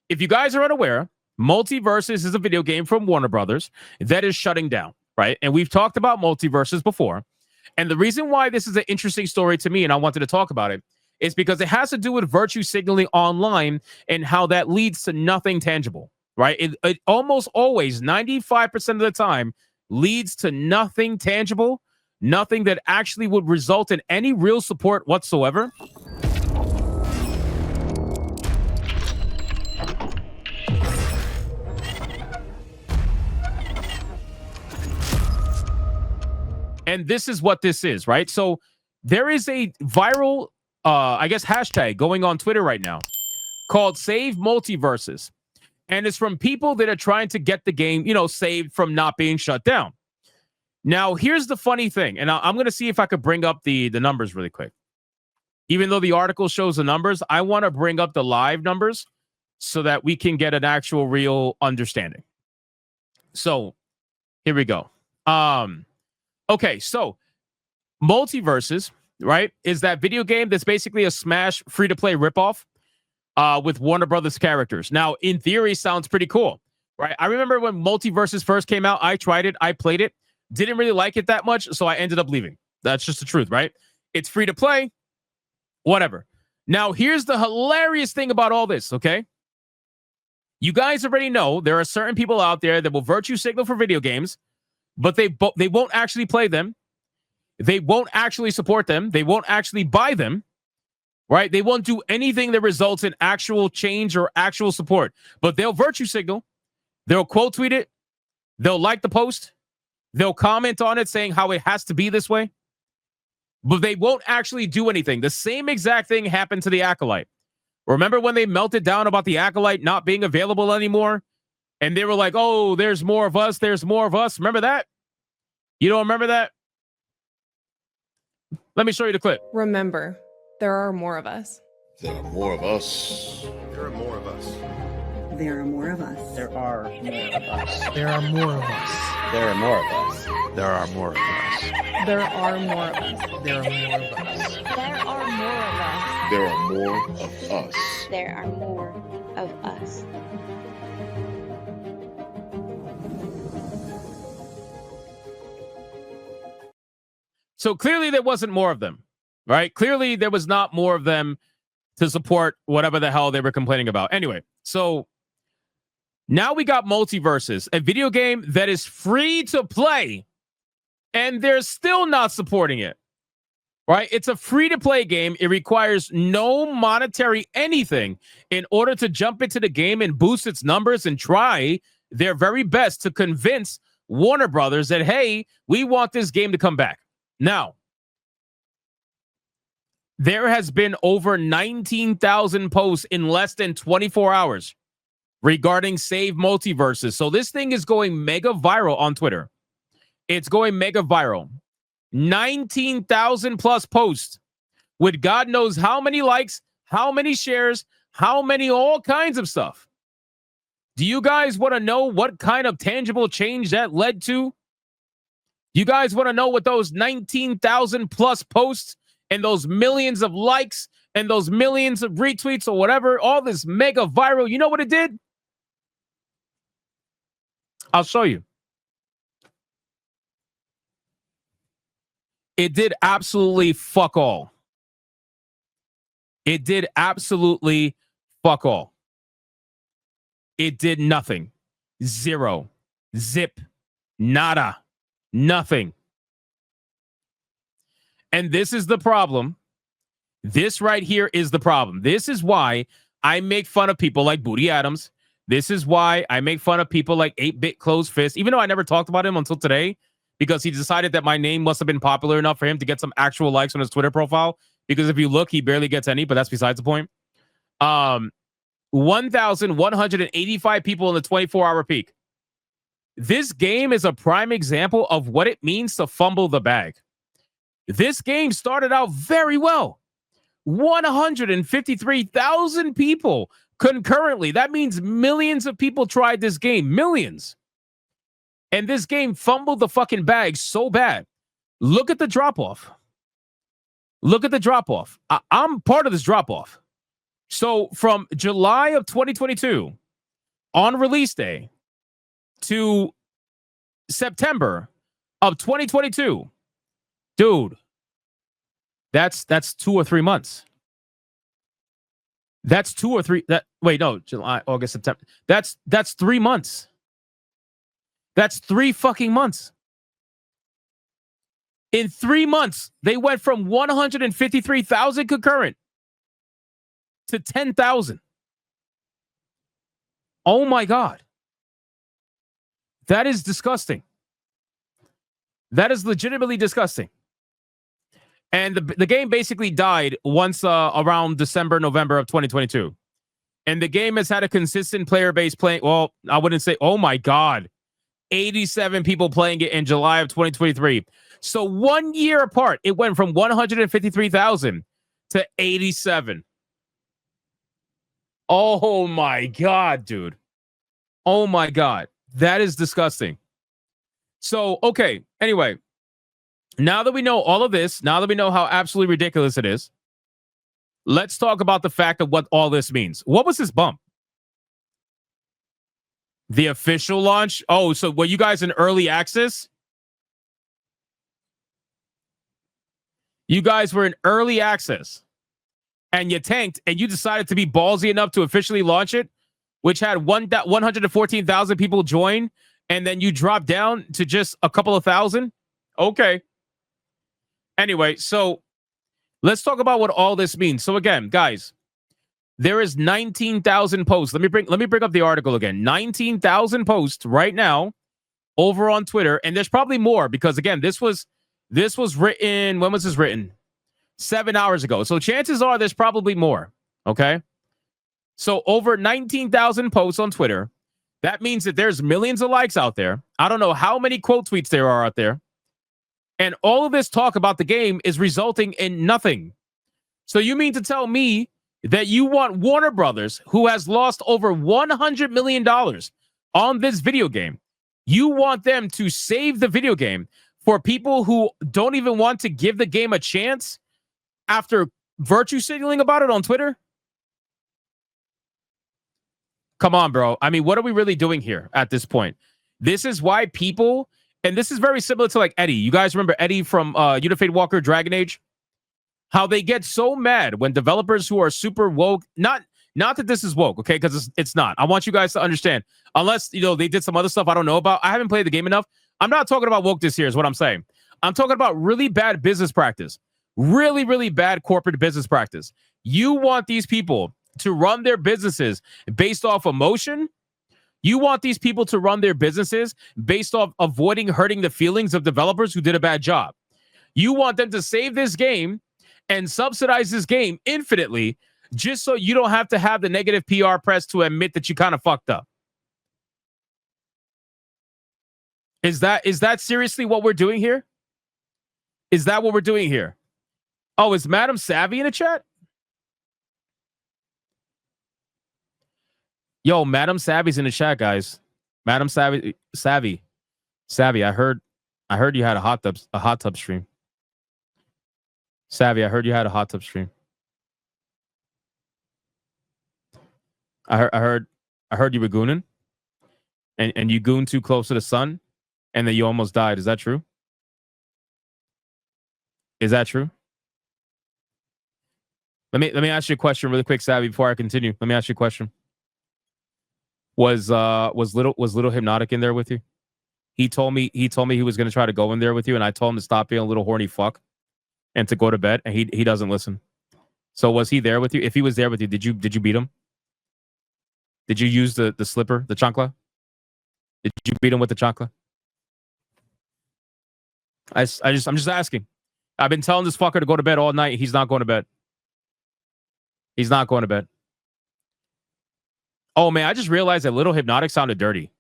if you guys are unaware, Multiversus is a video game from Warner Brothers that is shutting down, right? And we've talked about Multiversus before. And the reason why this is an interesting story to me, and I wanted to talk about it, is because it has to do with virtue signaling online and how that leads to nothing tangible, right? It almost always, 95% of the time, leads to nothing tangible, nothing that actually would result in any real support whatsoever. And this is what this is, right? So there is a viral, I guess, hashtag going on Twitter right now called Save Multiversus. And it's from people that are trying to get the game, saved from not being shut down. Now, here's the funny thing. And I'm going to see if I could bring up the numbers really quick. Even though the article shows the numbers, I want to bring up the live numbers so that we can get an actual real understanding. So here we go. Okay, so Multiversus, right, is that video game that's basically a Smash free-to-play ripoff with Warner Brothers characters. Now, in theory, sounds pretty cool, right? I remember when Multiversus first came out, I tried it, I played it, didn't really like it that much, so I ended up leaving. That's just the truth, right? It's free-to-play, whatever. Now, here's the hilarious thing about all this, okay? You guys already know there are certain people out there that will virtue signal for video games, but they won't actually play them. They won't actually support them. They won't actually buy them, right? They won't do anything that results in actual change or actual support. But they'll virtue signal. They'll quote tweet it. They'll like the post. They'll comment on it saying how it has to be this way. But they won't actually do anything. The same exact thing happened to the Acolyte. Remember when they melted down about the Acolyte not being available anymore? And they were like, oh, there's more of us. There's more of us. Remember that? You don't remember that? Let me show you the clip. Remember, there are more of us. There are more of us. There are more of us. There are more of us. There are more of us. There are more of us. There are more of us. There are more of us. There are more of us. There are more of us. There are more of us. There are more of us. There are more of us. So clearly there wasn't more of them, right? Clearly there was not more of them to support whatever the hell they were complaining about. Anyway, so now we got Multiversus, a video game that is free to play, and they're still not supporting it, right? It's a free-to-play game. It requires no monetary anything in order to jump into the game and boost its numbers and try their very best to convince Warner Brothers that, hey, we want this game to come back. Now, there has been over 19,000 posts in less than 24 hours regarding Save Multiversus. So this thing is going mega viral on Twitter. It's going mega viral. 19,000 plus posts with God knows how many likes, how many shares, how many all kinds of stuff. Do you guys want to know what kind of tangible change that led to? You guys want to know what those 19,000 plus posts and those millions of likes and those millions of retweets or whatever, all this mega viral, you know what it did? I'll show you. It did absolutely fuck all. It did absolutely fuck all. It did nothing. Zero. Zip. Nada. Nothing. And this is the problem. This right here is the problem. This is why I make fun of people like Booty Adams. This is why I make fun of people like 8-Bit Closed Fist, even though I never talked about him until today, because he decided that my name must have been popular enough for him to get some actual likes on his Twitter profile. Because if you look, he barely gets any, but that's besides the point. 1,185 people in the 24-hour peak. This game is a prime example of what it means to fumble the bag. This game started out very well. 153,000 people concurrently. That means millions of people tried this game. Millions. And this game fumbled the fucking bag so bad. Look at the drop-off. Look at the drop-off. I'm part of this drop-off. So from July of 2022 on release day to September of 2022, dude, that's 2 or 3 months. That's 2 or 3. July, August, September. That's 3 months. That's 3 fucking months. In 3 months, they went from 153,000 concurrent to 10,000. Oh my God. That is disgusting. That is legitimately disgusting. And the game basically died once around December, November of 2022. And the game has had a consistent player base playing. Well, I wouldn't say, oh my God, 87 people playing it in July of 2023. So 1 year apart, it went from 153,000 to 87. Oh my God, dude. Oh my God. That is disgusting. So, okay. Anyway, now that we know all of this, now that we know how absolutely ridiculous it is, let's talk about the fact of what all this means. What was this bump? The official launch? Oh, so were you guys in early access? You guys were in early access and you tanked and you decided to be ballsy enough to officially launch it, which had 114,000 people join, and then you dropped down to just a couple of thousand? Okay. Anyway, so let's talk about what all this means. So again, guys, there is 19,000 posts. Let me bring up the article again. 19,000 posts right now over on Twitter, and there's probably more because again, this was written. When was this written? 7 hours ago. So chances are there's probably more. Okay. So over 19,000 posts on Twitter. That means that there's millions of likes out there. I don't know how many quote tweets there are out there. And all of this talk about the game is resulting in nothing. So you mean to tell me that you want Warner Brothers, who has lost over $100 million on this video game, you want them to save the video game for people who don't even want to give the game a chance after virtue signaling about it on Twitter? Come on, bro. I mean, what are we really doing here at this point? This is why people, and this is very similar to like Eddie. You guys remember Eddie from Unified Walker Dragon Age? How they get so mad when developers who are super woke, not that this is woke, okay? Because it's not. I want you guys to understand. Unless, they did some other stuff I don't know about. I haven't played the game enough. I'm not talking about wokeness here is what I'm saying. I'm talking about really bad business practice. Really, really bad corporate business practice. You want these people to run their businesses based off emotion. You want these people to run their businesses based off avoiding hurting the feelings of developers who did a bad job. You want them to save this game and subsidize this game infinitely just so you don't have to have the negative PR press to admit that you kind of fucked up. Is that seriously what we're doing here? Is that what we're doing here? Oh, is Madam Savvy in the chat? Yo, Madam Savvy's in the chat, guys. Madam Savvy. I heard you had a hot tub stream. Savvy, I heard you had a hot tub stream. I heard you were gooning, and you gooned too close to the sun, and then you almost died. Is that true? Is that true? Let me ask you a question really quick, Savvy, before I continue. Let me ask you a question. Was little Hypnotic in there with you? He told me he was going to try to go in there with you, and I told him to stop being a little horny fuck and to go to bed, and he doesn't listen. So was he there with you? If he was there with you, did you beat him? Did you use the slipper, the chancla? Did you beat him with the chancla? I'm just asking. I've been telling this fucker to go to bed all night. He's not going to bed. He's not going to bed. Oh man, I just realized that Little Hypnotic sounded dirty.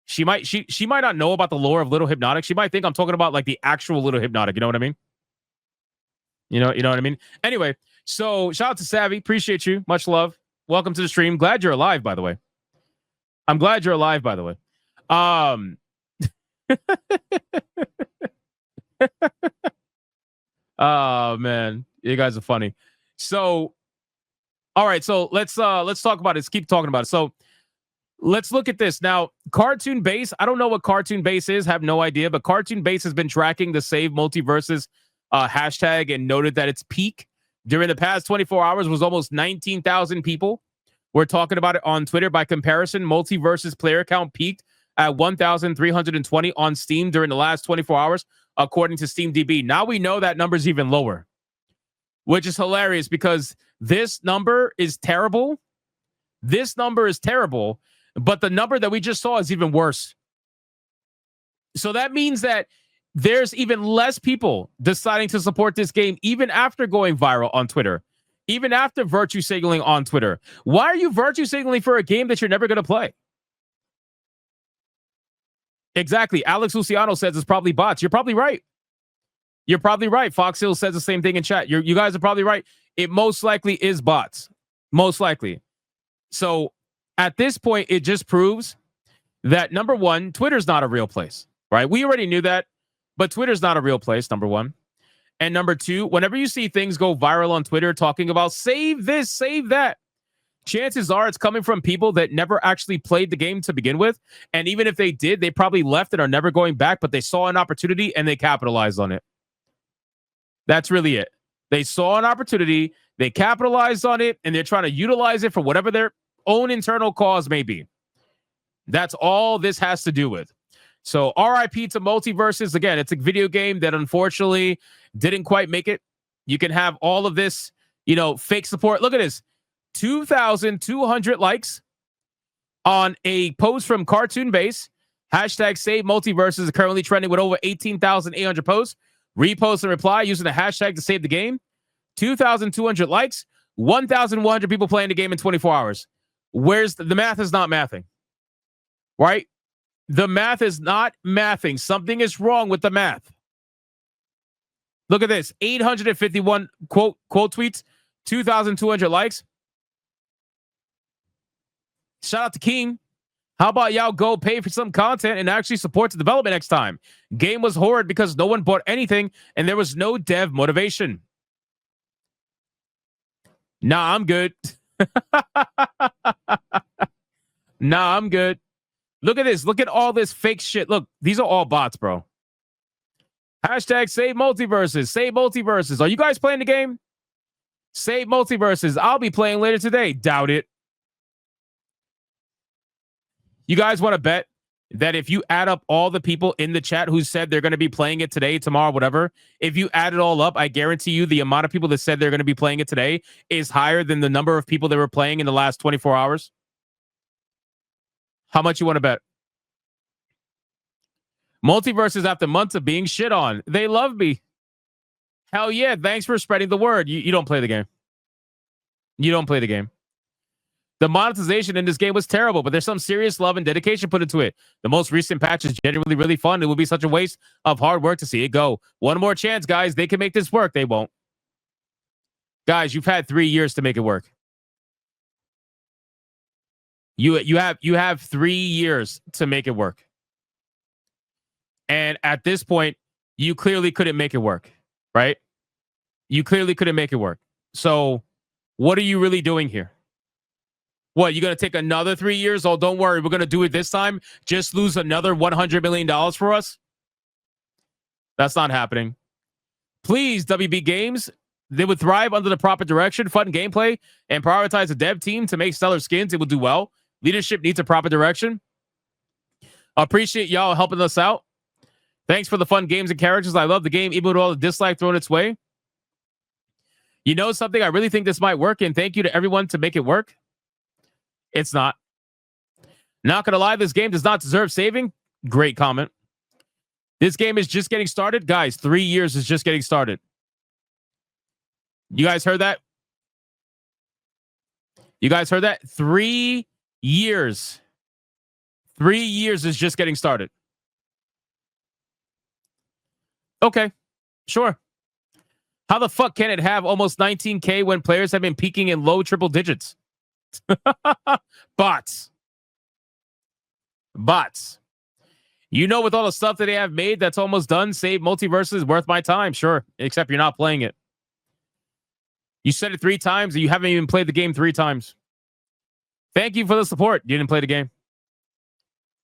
She might not know about the lore of Little Hypnotic. She might think I'm talking about like the actual Little Hypnotic. You know what I mean? You know what I mean? Anyway, so shout out to Savvy. Appreciate you. Much love. Welcome to the stream. Glad you're alive, by the way. I'm glad you're alive, by the way. Oh man, you guys are funny. So All right, so let's talk about it. Let's keep talking about it. So let's look at this now. Cartoon Base. I don't know what Cartoon Base is. Have no idea. But Cartoon Base has been tracking the Save Multiverses hashtag and noted that its peak during the past 24 hours was almost 19,000 people. We're talking about it on Twitter. By comparison, Multiversus player count peaked at 1,320 on Steam during the last 24 hours, according to SteamDB. Now we know that number's even lower, which is hilarious because this number is terrible. This number is terrible, but the number that we just saw is even worse. So that means that there's even less people deciding to support this game, even after going viral on Twitter, even after virtue signaling on Twitter. Why are you virtue signaling for a game that you're never going to play? Exactly. Alex Luciano says it's probably bots. You're probably right. You're probably right. Fox Hill says the same thing in chat. You guys are probably right. It most likely is bots. Most likely. So at this point, it just proves that, number one, Twitter's not a real place, right? We already knew that, but Twitter's not a real place, number one. And number two, whenever you see things go viral on Twitter talking about save this, save that, chances are it's coming from people that never actually played the game to begin with. And even if they did, they probably left and are never going back, but they saw an opportunity and they capitalized on it. That's really it. They saw an opportunity, they capitalized on it, and they're trying to utilize it for whatever their own internal cause may be. That's all this has to do with. So RIP to Multiversus. Again, it's a video game that unfortunately didn't quite make it. You can have all of this, fake support. Look at this. 2,200 likes on a post from Cartoon Base. Hashtag Save Multiversus is currently trending with over 18,800 posts. Repost and reply using the hashtag to save the game. 2,200 likes. 1,100 people playing the game in 24 hours. Where's the math is not mathing, right? The math is not mathing. Something is wrong with the math. Look at this. 851 quote tweets. 2,200 likes. Shout out to King. How about y'all go pay for some content and actually support the development next time? Game was horrid because no one bought anything and there was no dev motivation. Nah, I'm good. Nah, I'm good. Look at this. Look at all this fake shit. Look, these are all bots, bro. Hashtag Save Multiversus. Save Multiversus. Are you guys playing the game? Save Multiversus. I'll be playing later today. Doubt it. You guys want to bet that if you add up all the people in the chat who said they're going to be playing it today, tomorrow, whatever, if you add it all up, I guarantee you the amount of people that said they're going to be playing it today is higher than the number of people that were playing in the last 24 hours? How much you want to bet? Multiverses, after months of being shit on, they love me. Hell yeah, thanks for spreading the word. You don't play the game. You don't play the game. The monetization in this game was terrible, but there's some serious love and dedication put into it. The most recent patch is genuinely really fun. It would be such a waste of hard work to see it go. One more chance, guys. They can make this work. They won't. Guys, you've had 3 years to make it work. You have 3 years to make it work. And at this point, you clearly couldn't make it work, right? You clearly couldn't make it work. So what are you really doing here? What, you going to take another 3 years? Oh, don't worry. We're going to do it this time. Just lose another $100 million for us? That's not happening. Please, WB Games, they would thrive under the proper direction, fun gameplay, and prioritize a dev team to make stellar skins. It will do well. Leadership needs a proper direction. Appreciate y'all helping us out. Thanks for the fun games and characters. I love the game, even with all the dislike thrown its way. You know something? I really think this might work, and thank you to everyone to make it work. It's not. Not gonna lie, this game does not deserve saving. Great comment. This game is just getting started. Guys, 3 years is just getting started. You guys heard that? You guys heard that? 3 years. 3 years is just getting started. Okay, sure. How the fuck can it have almost 19K when players have been peaking in low triple digits? Bots. You know, with all the stuff that they have made that's almost done, Save Multiversus is worth my time. Sure, except you're not playing it. You said it 3 times and you haven't even played the game 3 times. Thank you for the support. You didn't play the game.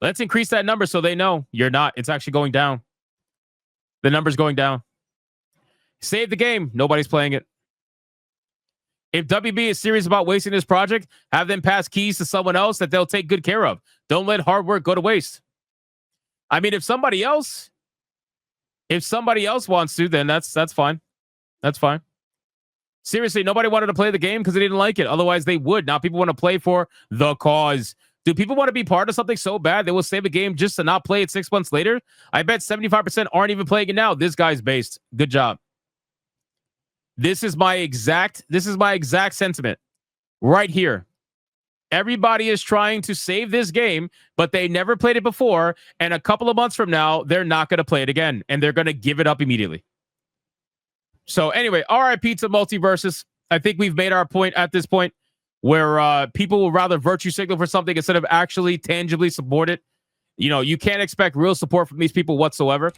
Let's increase that number so they know you're not. It's actually going down. The number's going down. Save the game. Nobody's playing it. If WB is serious about wasting this project, have them pass keys to someone else that they'll take good care of. Don't let hard work go to waste. I mean, if somebody else wants to, then that's fine. That's fine. Seriously, nobody wanted to play the game because they didn't like it. Otherwise, they would. Now people want to play for the cause. Do people want to be part of something so bad they will save a game just to not play it 6 months later? I bet 75% aren't even playing it now. This guy's based. Good job. This is my exact sentiment right here. Everybody is trying to save this game, but they never played it before. And a couple of months from now, they're not going to play it again. And they're going to give it up immediately. So anyway, RIP to multiversus. I think we've made our point at this point where people will rather virtue signal for something instead of actually tangibly support it. You know, you can't expect real support from these people whatsoever.